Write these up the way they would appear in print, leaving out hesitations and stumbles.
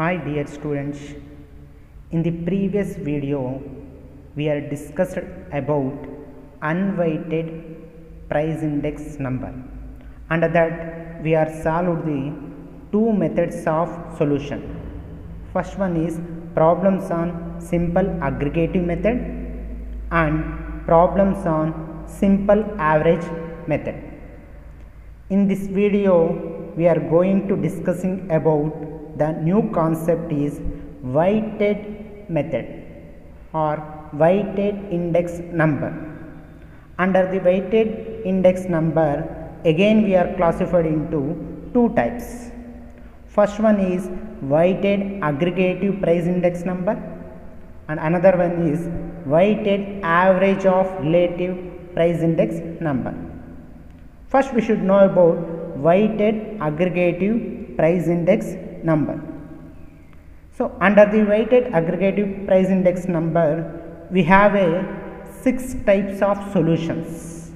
Hi dear students, in the previous video we are discussed about unweighted price index number. Under that we are solved the two methods of solution. First one is problems on simple aggregative method and problems on simple average method. In this video we are going to discussing about the new concept is weighted method or weighted index number. Under the weighted index number, again we are classified into two types. First one is weighted aggregative price index number and another one is weighted average of relative price index number. First we should know about weighted aggregative price index number. So under the weighted aggregative price index number we have a 6 types of solutions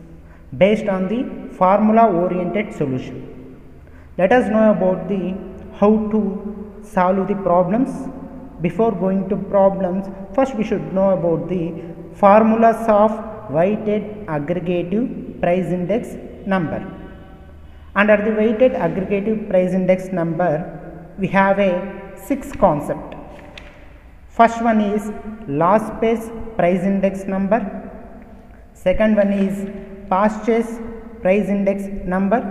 based on the formula oriented solution. Let us know about the how to solve the problems. Before going to problems, first we should know about the formulas of weighted aggregative price index number. Under the weighted aggregative price index number we have a 6 concept. First one is last base price index number. Second one is purchase price index number.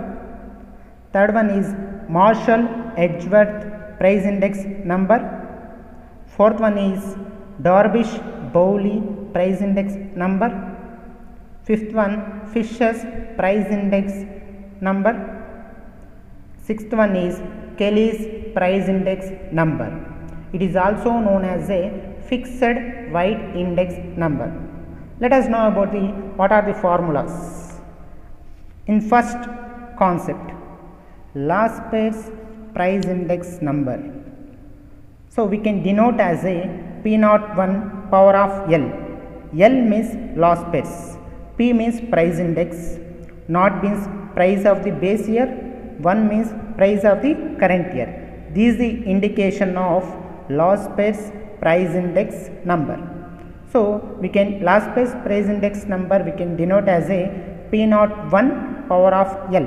Third one is Marshall-Edgeworth price index number. Fourth one is Darvish-Bowley price index number. Fifth one Fisher's price index number. Sixth one is Kelly's price index number. It is also known as a fixed weight index number. Let us know about what are the formulas. In first concept, last base price index number. So we can denote as a P01 power of L. L means last base, P means price index, naught means price of the base year, 1 means price of the current year. This is the indication of last base price index number. So we can last base price index number we can denote as a P01 power of L.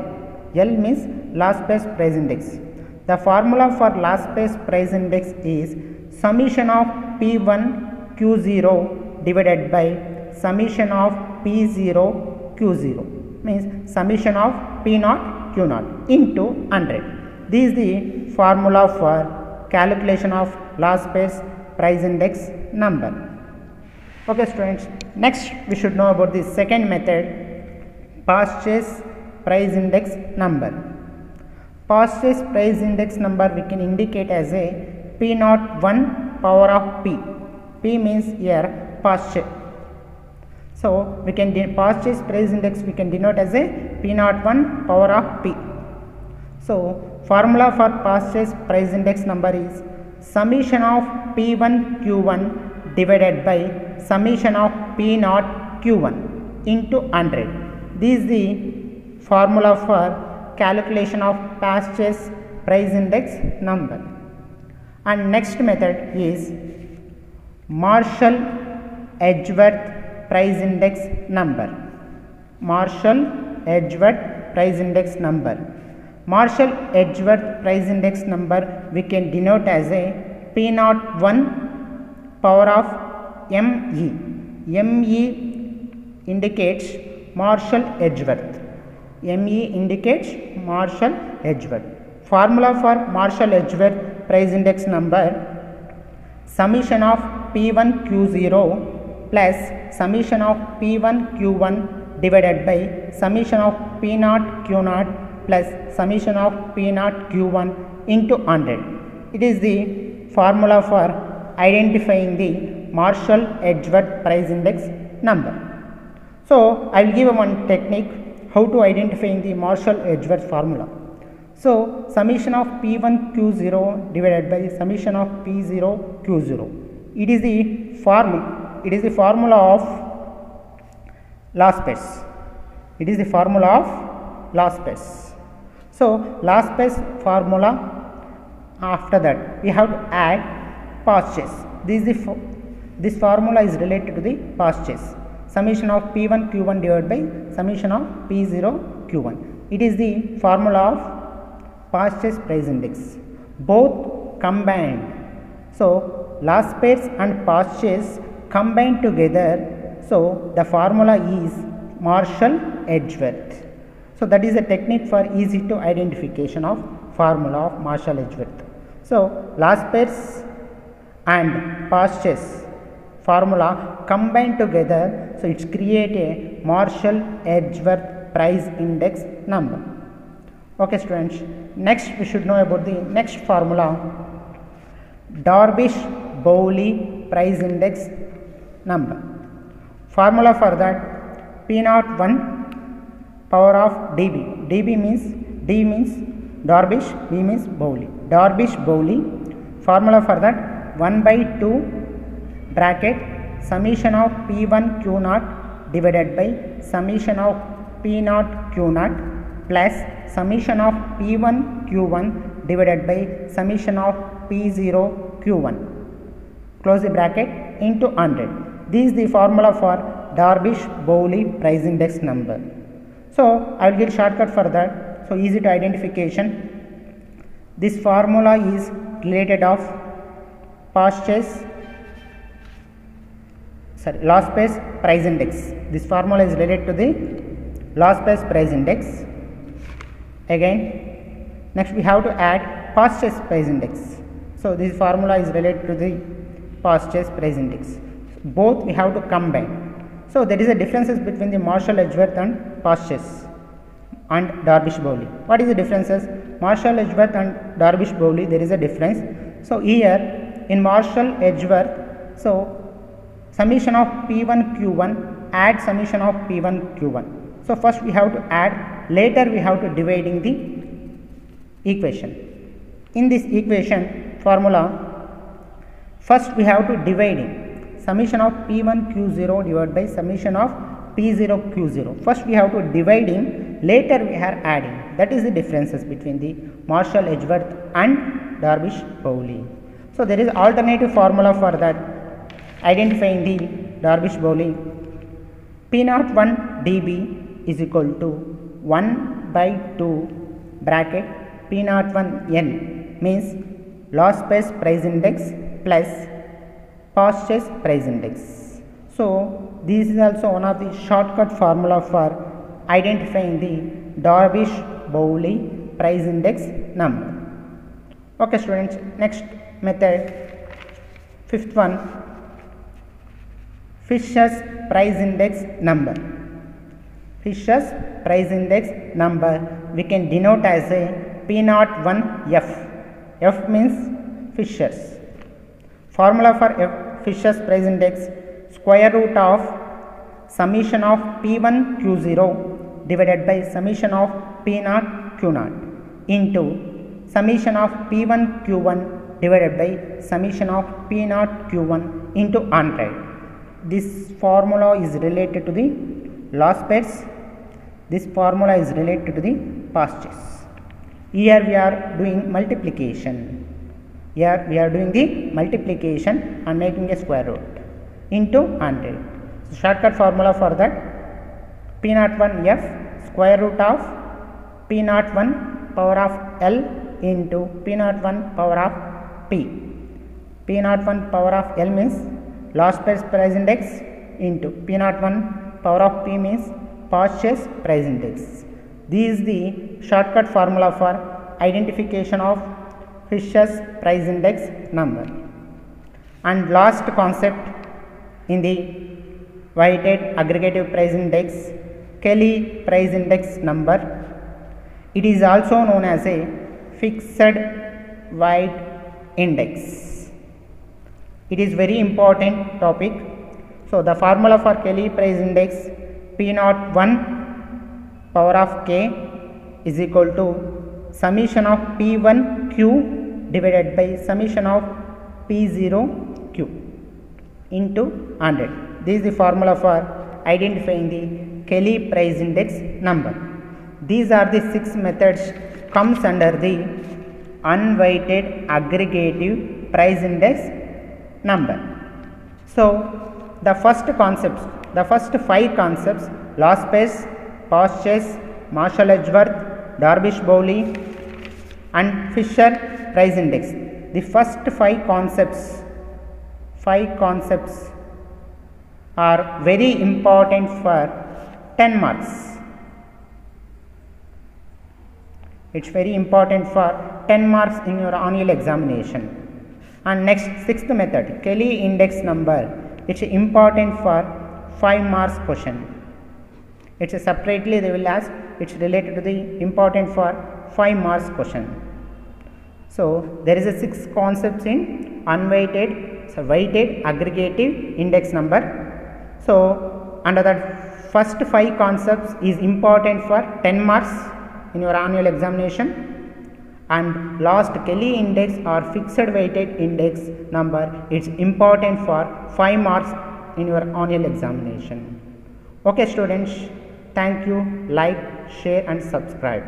L means last base price index. The formula for last base price index is summation of P1 Q0 divided by summation of P0 Q0, means summation of P0 Q0 into 100. This is the formula for calculation of last base price index number. Okay students, next we should know about the second method, purchase price index number. Purchase price index number we can indicate as a P01 power of P. P means here purchase. So we can purchase price index we can denote as a P01 power of P. So formula for purchase price index number is summation of P1 Q1 divided by summation of P0 Q1 into 100. This is the formula for calculation of purchase price index number. And next method is Marshall-Edgeworth price index number. Marshall-Edgeworth price index number. Marshall-Edgeworth price index number we can denote as a P01 power of ME. ME indicates Marshall-Edgeworth. ME indicates Marshall-Edgeworth. Formula for Marshall-Edgeworth price index number, summation of P1 Q0 plus summation of P1 Q1 divided by summation of P0 Q0 plus summation of P0 Q1 into 100. It is the formula for identifying the Marshall-Edgeworth price index number. So I will give one technique how to identifying the Marshall-Edgeworth formula. So summation of P1 Q0 divided by summation of P0 Q0. It is the formula of last base. It is the formula of last base. So last base formula After that, we have to add past chase. This formula is related to the past chase. Summation of P1 Q1 divided by summation of P0 Q1. It is the formula of past chase price index. Both combined. So, last pairs and past chase combined together. So, the formula is Marshall-Edgeworth. So, that is a technique for easy to identification of formula of Marshall-Edgeworth. So, last pairs and past chase formula combined together, so it's create a Marshall-Edgeworth price index number. Okay students, next we should know about the next formula, Darvish-Bowley price index number. Formula for that, P01 power of dB. dB means, D means Darvish, B means Bowley. Darvish-Bowley, formula for that 1 by 2 bracket summation of P1 Q0 divided by summation of P0 Q0 plus summation of P1 Q1 divided by summation of P0 Q1, close the bracket, into 100. This is the formula for Darvish-Bowley price index number. So, I will get shortcut for that. So, easy to identification. This formula is related of past chase, last pairs price index. This formula is related to the last pairs price index. Again, next we have to add past chase price index. So, this formula is related to the past chase price index. Both we have to combine. So, there is a differences between the Marshall-Edgeworth and past chase and Darvish-Bowley. What is the differences? Marshall-Edgeworth and Darvish-Bowley, there is a difference. So, here in Marshall-Edgeworth, so summation of P1 Q1 add summation of P1 Q1. So, first we have to add, later we have to dividing the equation. In this equation formula, first we have to dividing summation of P1 Q0 divided by summation of P0 Q0. First we have to dividing, later we are adding. That is the differences between the Marshall-Edgeworth and Darvish-Bowley. So, there is alternative formula for that. Identifying the Darvish-Bowley, P01 dB is equal to 1 by 2 bracket P01 N means last pairs price index plus past chase price index. So, this is also one of the shortcut formula for identifying the Darvish-Bowley price index number. Okay students, next method, fifth one, Fisher's price index number. Fisher's price index number we can denote as a P01F. F means Fisher's. Formula for Fisher's price index, square root of summation of P1 Q0 divided by summation of P0 Q0 into summation of P1 Q1 divided by summation of P0 Q1 into 100. This formula is related to the last pairs. This formula is related to the past chase. Here we are doing multiplication. Here we are doing the multiplication and making a square root into 100. So, shortcut formula for that, P01F square root of P01 power of L into P01 power of P. P01 power of L means last pairs price index into P01 power of P means past chase price index. This is the shortcut formula for identification of Fisher's price index number. And last concept in the weighted aggregative price index, Kelly price index number. It is also known as a fixed weight index. It is very important topic. So, the formula for Kelly price index, P01 power of K is equal to summation of P1 Q divided by summation of P0 Q into 100. This is the formula for identifying the Kelly price index number. These are the 6 methods comes under the unweighted aggregative price index number. So the first concepts, the first 5 concepts, Lospace, Postges, Marshall-Edgeworth, Darvish-Bowley and Fisher price index. The first 5 concepts are very important for 10 marks. It's very important for 10 marks in your annual examination. And next, 6th method, Kelly index number. It's important for 5 marks question. It's separately they will ask. It's related to the important for 5 marks question. So there is a 6 concepts in unweighted, so weighted aggregative index number. So under that first 5 concepts is important for 10 marks in your annual examination, and last Kelly index or fixed weighted index number, it's important for 5 marks in your annual examination. Okay students, thank you. Like, share and subscribe.